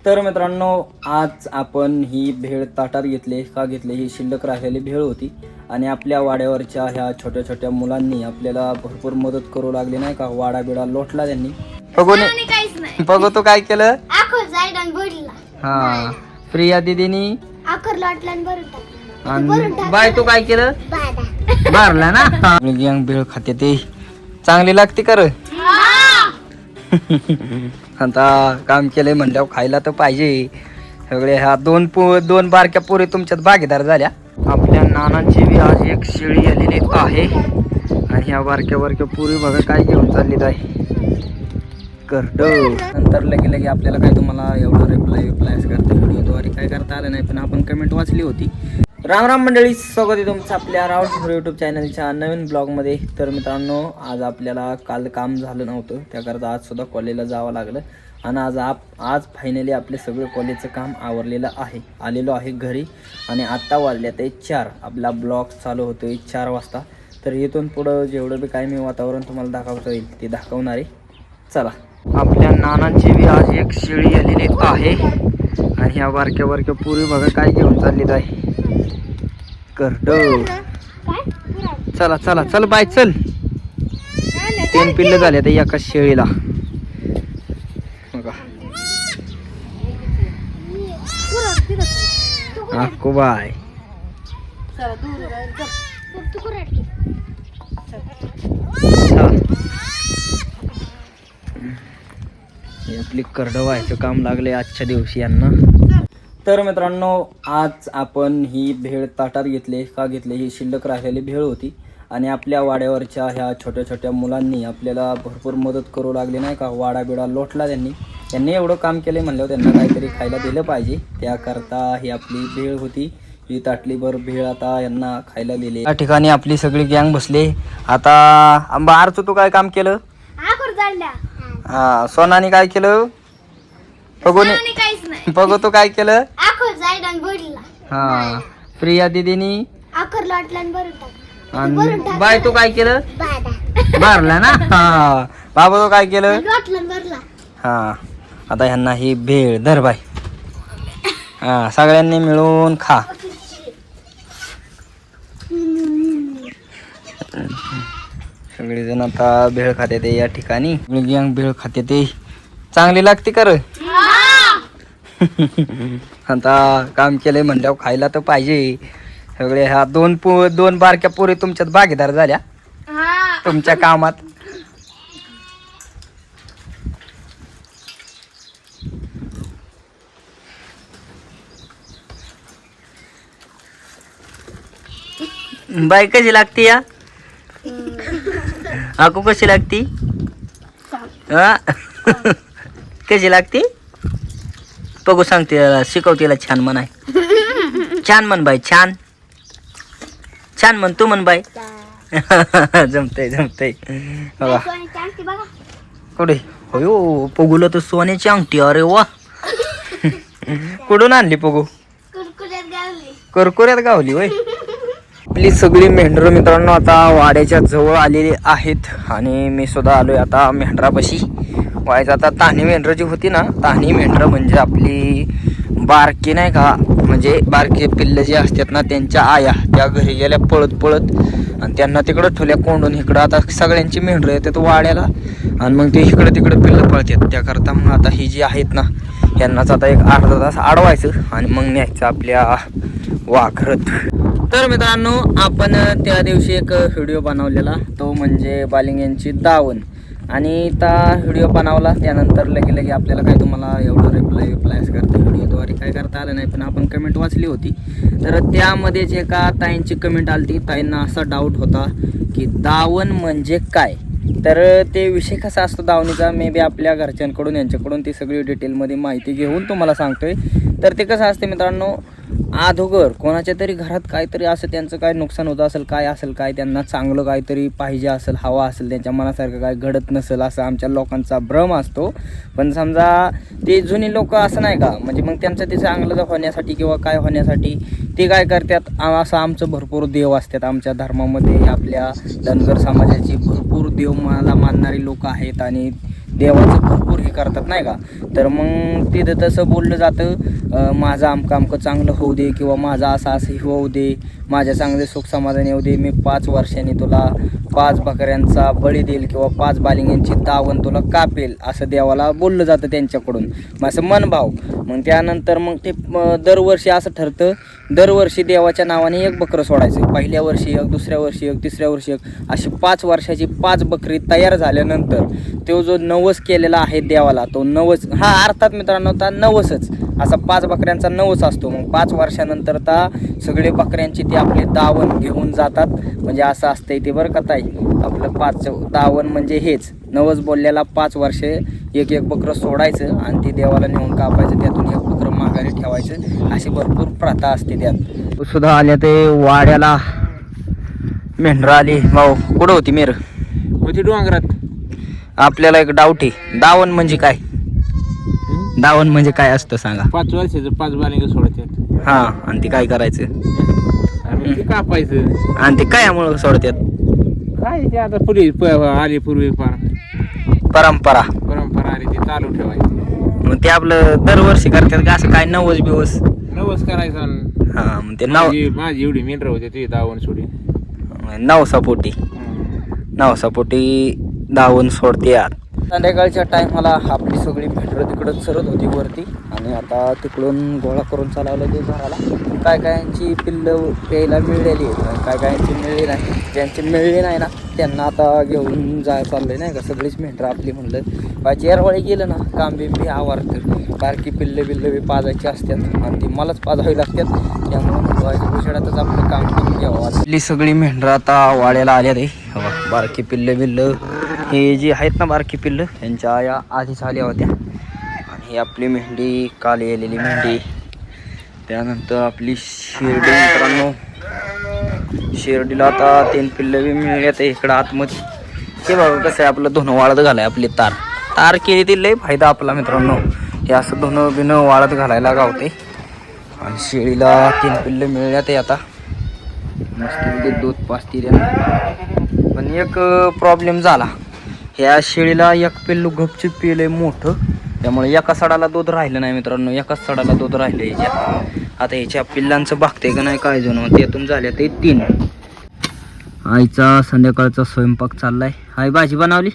तर मित्रांनो, आज आपण ही भेळ ताटात घेतली का घेतली, ही शिल्लक राहिलेली भेळ होती आणि आपल्या वाड्यावरच्या ह्या छोट्या छोट्या मुलांनी आपल्याला भरपूर मदत करू लागली नाही का. वाडा बिडा लोटला त्यांनी. बघू तू काय केलं. हा, प्रिया दीदीनी बाय तू काय केलं. भरला ना. भेळ खाते ते चांगली लागते कर. आता काम केलंय म्हणल्यावर खायला तर पाहिजे. सगळे ह्या दोन बारक्या पोरी तुमच्यात भागीदार झाल्या. आपल्या नानांची बी आज एक शेळी आलेली आहे आणि ह्या बारक्या बारक्या पोरी बघा काय घेऊन चालली आहे. करतो नंतर लगे आपल्याला काय तुम्हाला एवढं रिप्लाय करते व्हिडिओद्वारे काय करता आलं नाही, पण आपण कमेंट वाचली होती. राम मंडळी, स्वागत आहे तुमचं आपल्या राहुल यूट्यूब चॅनलच्या नवीन ब्लॉगमध्ये. तर मित्रांनो, आज आपल्याला काल काम झालं नव्हतं, त्याकरता आज सुद्धा कॉलेजला जावं लागलं आणि आज फायनली आपले सगळं कॉलेजचं काम आवरलेलं आहे. आलेलो आहे घरी आणि आत्ता वाजल्यात 4. आपला ब्लॉग चालू होतोय 4 वाजता. तर इथून पुढं जेवढं बी काय मी वातावरण तुम्हाला दाखवता येईल ते दाखवणार आहे. चला. आपल्या नानांची बी आज एक शेळी आलेली आहे आणि ह्या बारक्या बारक्या पोरी बघा काय घेऊन चाललीत आहे. करतो चला चला चल बाय चल. 3 पिल्लं झाले तर एका शेळीला. अक्को बाय. आपली करडं व्हायचं काम लागले आजच्या दिवशी यांना. तर मित्रांनो, आज आपण ही भेळ ताटात घेतली का घेतली, ही शिल्लक राहिलेली भेळ होती आणि आपल्या वाड्यावरच्या ह्या छोट्या छोट्या मुलांनी आपल्याला भरपूर मदत करू लागली नाही का. वाडा बिडा लोटला त्यांनी एवढं काम केलं म्हणल्यावर त्यांना काहीतरी खायला दिलं पाहिजे. त्याकरता ही आपली भेळ होती. ही ताटलीभर भेळ आता यांना खायला दिली. या ठिकाणी आपली सगळी गँग बसले. आता आंबा आरचू तू काय काम केलं. हा, सोनाने काय केलं. बघू तू काय केलं. हा, प्रिया दीदीनी बाय तू काय केलं. भरला ना. हा, बाबा तू काय केलं. हा, आता ह्यांना ही भेळ धर बाय. हा, सगळ्यांनी मिळून खा. सगळेजण आता भेळ खाते ते या ठिकाणी. भेळ खाते ते चांगली लागते कर. आता काम केलंय म्हणल्यावर खायला तर पाहिजे. सगळे ह्या दोन बारक्या पोरी तुमच्यात भागीदार झाल्या तुमच्या कामात. बाय कशी लागते या. आकू कशी लागती. कशी लागती बघू सांगते, शिकवतेला छान म्हण आहे. छान म्हण बाई, छान छान म्हण तू म्हण बाई. जमतय बघा. कुठे हो पगूला तर सोन्याची अंगठी. अरे वा. कुठून आणली पगू. कुरकुऱ्यात गावली वय. आपली सगळी मेंढरं मित्रांनो आता वाड्याच्या जवळ आलेली आहेत आणि मी सुद्धा आलोय आता मेंढरापाशी. व्हायचं आता तान्ही मेंढरं जी होती ना, तान्ही मेंढरं म्हणजे आपली बारकी नाही का, म्हणजे बारके पिल्लं जे असतात ना त्यांच्या आया त्या घरी गेल्या पळत आणि त्यांना तिकडं ठेवल्या कोंडून. इकडं आता सगळ्यांची मेंढरं येतात वाड्याला आणि मग ते इकडे तिकडे पिल्लं पळतात. त्याकरता मग आता ही जी आहेत ना, यांनाच आता एक अर्धा तास अडवायचं आणि मग न्यायचं आपल्या वाघरत. तर मित्रांनो, आपण त्या दिवशी एक व्हिडिओ बनवलेला, तो म्हणजे बालिंग यांची दावण. आणि त्या व्हिडिओ बनवला त्यानंतर लगे आपल्याला काय तुम्हाला एवढं रिप्लायच करते व्हिडिओद्वारे काय करता आलं नाही, पण आपण कमेंट वाचली होती. तर त्यामध्येच एका ताईंची कमेंट आली होती. ताईंना असा डाऊट होता की दावण म्हणजे काय. तर ते विषय कसा असतो दावणीचा, मे बी आपल्या घरच्यांकडून यांच्याकडून ती सगळी डिटेलमध्ये माहिती घेऊन तुम्हाला सांगतोय. तर ते कसं असते मित्रांनो, अगोदर कोणाच्या तरी घरात काहीतरी असं त्यांचं काय नुकसान होतं असेल, काय असेल, काय त्यांना चांगलं काहीतरी पाहिजे असेल, हवा असेल, त्यांच्या मनासारखं काय घडत नसेल असं आमच्या लोकांचा भ्रम असतो. पण समजा ते जुनी लोक असं नाही का, म्हणजे मग त्यांचं ते चांगलं होण्यासाठी किंवा काय होण्यासाठी ते काय करतात, असं आमचं भरपूर देव असतात आमच्या धर्मामध्ये. आपल्या धनगर समाजाची भरपूर देव मला मानणारी लोक आहेत आणि देवाचं भरपूर हे करतात नाही का. तर मग तिथं तसं बोललं जातं माझं आमकं चांगलं होऊ दे किंवा माझं असं होऊ दे, माझ्या चांगले सुख समाधान येऊ दे, मी 5 वर्षांनी तुला 5 बकऱ्यांचा बळी देईल किंवा 5 बालिंग्यांची दावण तुला कापेल असं देवाला बोललं जातं त्यांच्याकडून, मग असं मनभाव. मग त्यानंतर मग ते दरवर्षी असं ठरतं, दरवर्षी देवाच्या नावाने 1 बकरं सोडायचं. पहिल्या वर्षी 1, दुसऱ्या वर्षी 1, तिसऱ्या वर्षी 1, अशी 5 वर्षाची 5 बकरी तयार झाल्यानंतर तो जो नवस केलेला आहे देवाला, तो नवस हा अर्थात मित्रांनो ता नवसच असा 5 बकऱ्यांचा नवस असतो. मग 5 वर्षानंतर ता सगळे बकऱ्यांची ते आपले दावण घेऊन जातात. म्हणजे असं असतंय ते बरं का ताई, आपलं 5 दावण म्हणजे हेच नवस बोललेला 5 वर्षे 1 बकरं सोडायचं आणि ते देवाला नेऊन कापायचं, त्यातून 1 बकरं माघारी ठेवायचं, अशी भरपूर प्रथा असते त्यात. सुद्धा आल्या ते वाड्याला मेंढरं आली. भाऊ कुठं होती मेर? होती डोंगरात. आपल्याला एक डाऊट आहे, दावण म्हणजे काय? दावण म्हणजे काय असतं सांगा. 5 वर्षाचं 5 बालिंग सोडतात. हा, आणि ते काय करायचं? आणि ते कापायचं. आणि ते कायामुळं सोडतात? काय ते आता पुढे आली पूर्वी परंपरा आली ती चालू ठेवायची. मग ते आपलं दरवर्षी करतात का असं काय नवस बिवस? नवस करायचा. हा, मग ते माझी एवढी मेंढर होते ती दावण सोडी नवसापोटी दावण सोडतात. संध्याकाळच्या टायमाला आपली सगळी मेंढरं तिकडं चरत होती वरती, आणि आता तिकडून गोळा करून चालवलं ते घराला. काय कायांची पिल्लं प्यायला मिळलेली आहेत, काय कायांची मिळली नाही. ज्यांची मिळली नाही ना त्यांना आता घेऊन चाललंय नाही का. सगळीच मेंढरं आपली म्हणलं चेरवाळी गेलं ना काम बी आवारतं, बारकी पिल्लं बी पाजायची असतात आणि ती मलाच पाजावी लागतात. त्यामुळं उजेडातच आपलं काम करून घ्यावं. आपली सगळी मेंढरं आता वाड्याला आल्या रे. बारकी पिल्लं हे जे आहेत ना बारकी पिल्लं, त्यांच्या आया आधीच आल्या होत्या. आणि ही आपली मेंढी काल येलेली मेंढी. त्यानंतर आपली शिर्डी मित्रांनो, शिर्डीला आता 3 पिल्लं बी मिळाल्यात इकडं आतमध्ये. हे बघा कसं आहे आपलं धुणं वाळत घालाय, आपली तार केली ती लय फायदा आपला मित्रांनो. हे असं धुणं बिणं वाळत घालायला गावते. आणि शेळीला 3 पिल्लं मिळाल्यात आता, मस्त दूध पाजती त्यानं. पण एक प्रॉब्लेम झाला, ह्या शेळीला 1 पिल्लू गपचूप पिलंय मोठं, त्यामुळे एका सडाला दूध राहिलं नाही मित्रांनो. एकाच सडाला दूध राहिलं ह्याच्या. आता ह्याच्या पिल्लांचं बघते का नाही काय जण, त्यातून झाल्या ते 3. आईचा संध्याकाळचा स्वयंपाक चाललाय. आई भाजी बनवली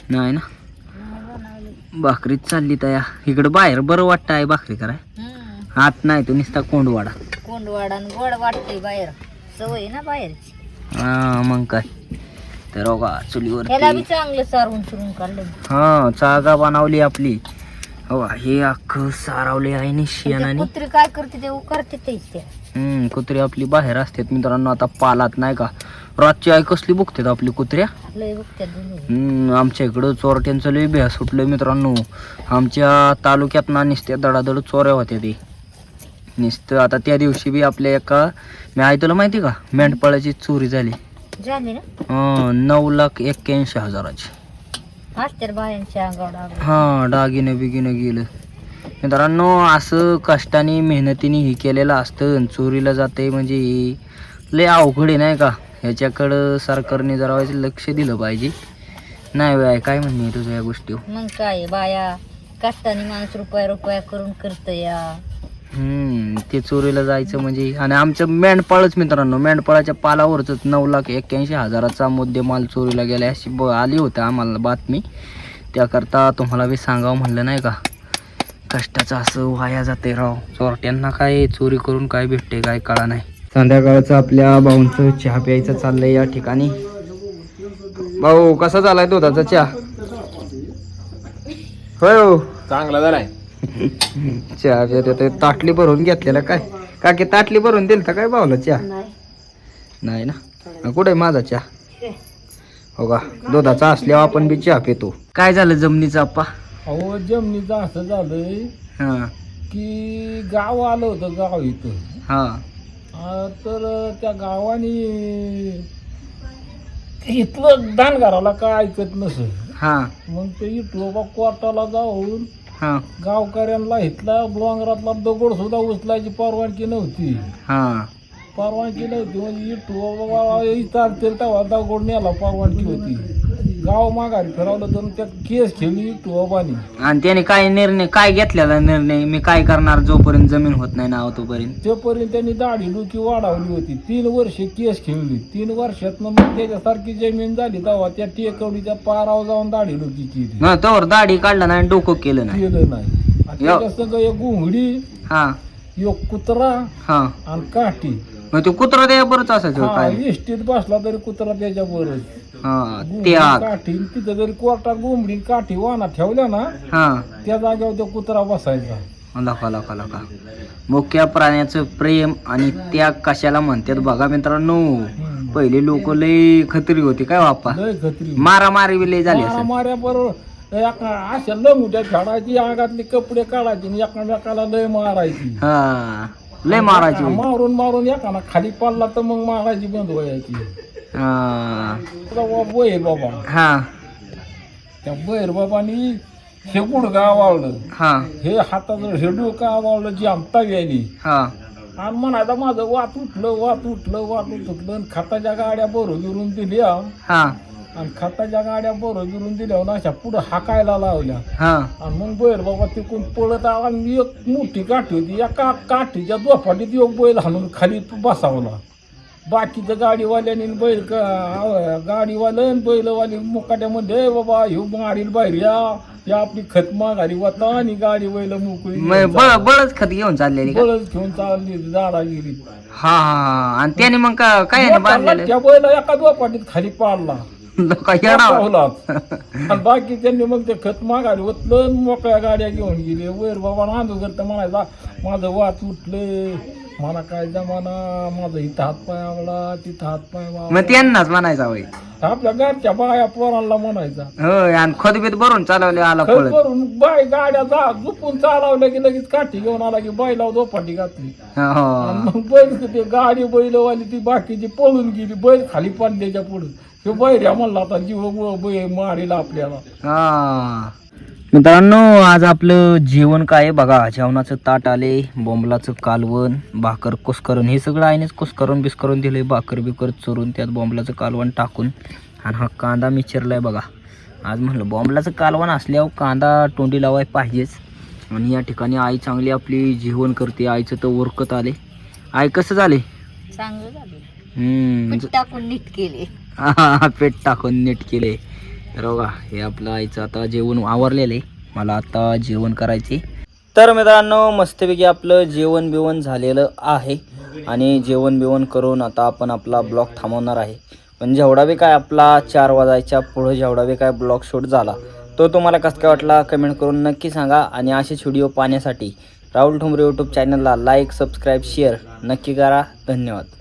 नाही ना, भाकरीच चालली तया. इकडं बाहेर बरं वाटतं आहे भाकरी कराय, आत नाही तो नुसता कोंडवाडा गोड वाटतंय बाहेर, सवय ना बाहेरची. हा मग काय तर चुलीवर चांगलं सारवून सुरून काढलं. हा चागा बनवली आपली. हो हे अख्खं सारवले आहे नि शेणाने. कुत्री काय करते ते करते कुत्री आपली बाहेर असतात मित्रांनो. आता पालात नाही का, रातची आई कसली बुकतात आपली कुत्र्या. लय बघतात. आमच्या इकडं चोरट्यांचं लय भ्या सुटलं मित्रांनो. आमच्या तालुक्यात ना नुसत्या दडादड चोऱ्या होत्या ते नुसतं. आता त्या दिवशी बी आपल्या एका तुला माहिती का मेंढपाळाची चोरी झाली ना. 9,81,000 हा, दागिने बिगिने गेलं मित्रांनो. असं कष्टाने मेहनतीने हे केलेलं असतं, चोरीला जाते म्हणजे लय अवघड आहे नाही का. ह्याच्याकडं सरकारने जरा लक्ष दिलं पाहिजे. नाही बाय काय म्हणणे तुझ्या या गोष्टी? मग काय बाया, कष्टाने माणूस रुपया करून करत या. ते चोरीला जायचं म्हणजे. आणि आमचं मेंढपाळच मित्रांनो, मेंढपाळाच्या पालावरच 9,81,000चा मुद्देमाल चोरीला गेला अशी आली होती आम्हाला बातमी. त्याकरता तुम्हाला बी सांगावं म्हणलं नाही का. कष्टाचं असं वाया जाते राव. चोरट्यांना काय चोरी करून काय भेटते काय कळा नाही. संध्याकाळचं आपल्या भाऊंचं चहा प्यायचं चाललंय या ठिकाणी. भाऊ कसा झालाय दुधाचा चहा? हो चांगला झालाय चहा प्या. ताटली भरून घेतलेला काय काकी, ताटली भरून दिल तर काय भाऊला चहा? नाही ना. कुठे माझा चहा? हो का, दुधाचा असल्यावर आपण बी चहा पितो. काय झालं जमिनीचं आप्पा? अहो जमिनीचं असं झालंय की गाव आलं होतं गाव इथं. तर त्या गावाने इथलं दान घराला काय ऐकत नसेल. मग ते इथं कोर्टाला जाऊन गावकऱ्यांना इथला डोंगरातला दगड सुद्धा उचलायची परवानगी नव्हती. म्हणजे इथं तेव्हा दगड न्यायला परवानगी होती. गाव माघारी फिरवलं तर त्या केस खेळली टोबानी. आणि त्याने काय निर्णय काय घेतलेला निर्णय, मी काय करणार जोपर्यंत जमीन होत नाही ना तोपर्यंत? तोपर्यंत त्यांनी दाढी डुकी वाढवली होती. 3 वर्ष केस खेळली. 3 वर्षात मग त्याच्यासारखी जमीन झाली तेव्हा त्या टेकवडीच्या पारावर जाऊन दाढी डुकी केली. हा तोवर दाढी काढलं नाही, डोकं केलं नाही. केलं नाही. आणि त्याच्या संग एक घोंगडी, हा एक कुत्रा हा. आणि काठी. मग ते कुत्रा त्या बरंच असायचं हा, काय? इष्टीत बसला तरी कुत्रा त्याच्या बरोबर. हा ते आग. काठी तिथं जरी कोर्टात गोंबडी काठी वाना ठेवल्या ना हा त्या जागेवर तो कुत्रा बसायचा. लका लका लका. मुख्य प्राण्याचं प्रेम आणि त्याग कशाला म्हणतात बघा मित्रांनो. पहिले लोक लय खत्री होती काय बाप्पा, लय खत्री. मारामारी बी लय झाली असेल. माऱ्या बरोबर अशा लंगुट्या खेळायची, अंगातले कपडे काढायचे आणि एकामेकाला लय मारायची. हा लय मारायची. मारून मारून एकाना खाली पडला तर मग मारायची बंद व्हायची. हा बैर बाबा, हा त्या बैर बाबानी हे गुडघा आवडलं, हा हे हाताचं हे डोकं आवडलं, जी आमता गेली. हा आणि म्हणायचं माझं वात उठलं आणि खताच्या गाड्या बरोबरून दिल्या. हा आणि खताच्या गाड्या बरोबरून दिल्या ना अशा पुढं हाकायला लावल्या. हा आणि मग बैल बाबा तिकडून पळत आला आणि एक मोठी काठी होती, एका काठीच्या दोफाटीत एक बैल हाणून खाली बसावला. बाकीचं गाडीवाल्याने गाडीवाल्याने बैलवाली मुकाट्यामध्ये बाबा ह्यो मारील बाहेर या आपली खत माघारी वाता आणि गाडी बैल मोकळी बळच खत घेऊन चाललेली का? बळच घेऊन चालली झाडा गेली. हा हा. आणि त्याने मग काय बांधलेलं त्या बैला एका दोपाटीत खाली पाडला. लोक येणार. आणि बाकी त्यांनी मग ते खत माघारी ओतलं, मोकळ्या गाड्या घेऊन गेले. वैर बाबा नांदू करता म्हणायचा माझं वात उठले, मला काय जमाना, माझं इथं हातपाय आवडला, तिथं हातपाय आवडला. मग त्यांनाच म्हणायचा होय. आपल्या घरच्या बाया पोरांना म्हणायचा. होय. आणि खतबीत भरून चालवले आला खत पळत. करून बाय गाड्या झुपून चालवल्या की लगेच काठी घेऊन आला की बायला दोपाटी घातली. आणि मग बैल ते गाडी बैलवाली ती बाकीची पळून गेली. बैल खाली पडल्याच्या पुढे तो बैऱ्या म्हणला आता जीव मारीला आपल्याला. हा मित्रांनो, आज आपलं जेवण काय आहे बघा. जेवणाचं ताट आले, बोंबलाचं कालवण, भाकर कुस्करून, हे सगळं आईनेच कुस्करून बिस्करून दिले. भाकर बिकर चुरून त्यात बोंबलाचं कालवण टाकून, आणि हा कांदा मी चिरलाय बघा. आज म्हणलं बोंबलाचं कालवण असल्यावर कांदा तोंडी लावाय पाहिजेच. आणि या ठिकाणी आई चांगली आपली जेवण करते. आईचं तर उरकत आले. आई कसं झाले? चांगलं झालं. पीठ टाकून नीट केले. पेट टाकून नीट केले. तर बघा हे आपलं आईचं आता जेवण आवरलेलं आहे. मला आता जेवण करायचे. तर मित्रांनो, मस्तपैकी आपलं जेवण बिवण झालेलं आहे. आणि जेवण बिवण करून आता आपण आपला ब्लॉग थांबवणार आहे. पण जेवढा बी काय आपला 4 वाजायच्या पुढं जेवढा बी काय ब्लॉग शूट झाला तो तुम्हाला कसं काय वाटला कमेंट करून नक्की सांगा. आणि असेच व्हिडिओ पाहण्यासाठी राहुल ठोंबरे यूट्यूब चॅनलला लाईक, सबस्क्राईब, शेअर नक्की करा. धन्यवाद.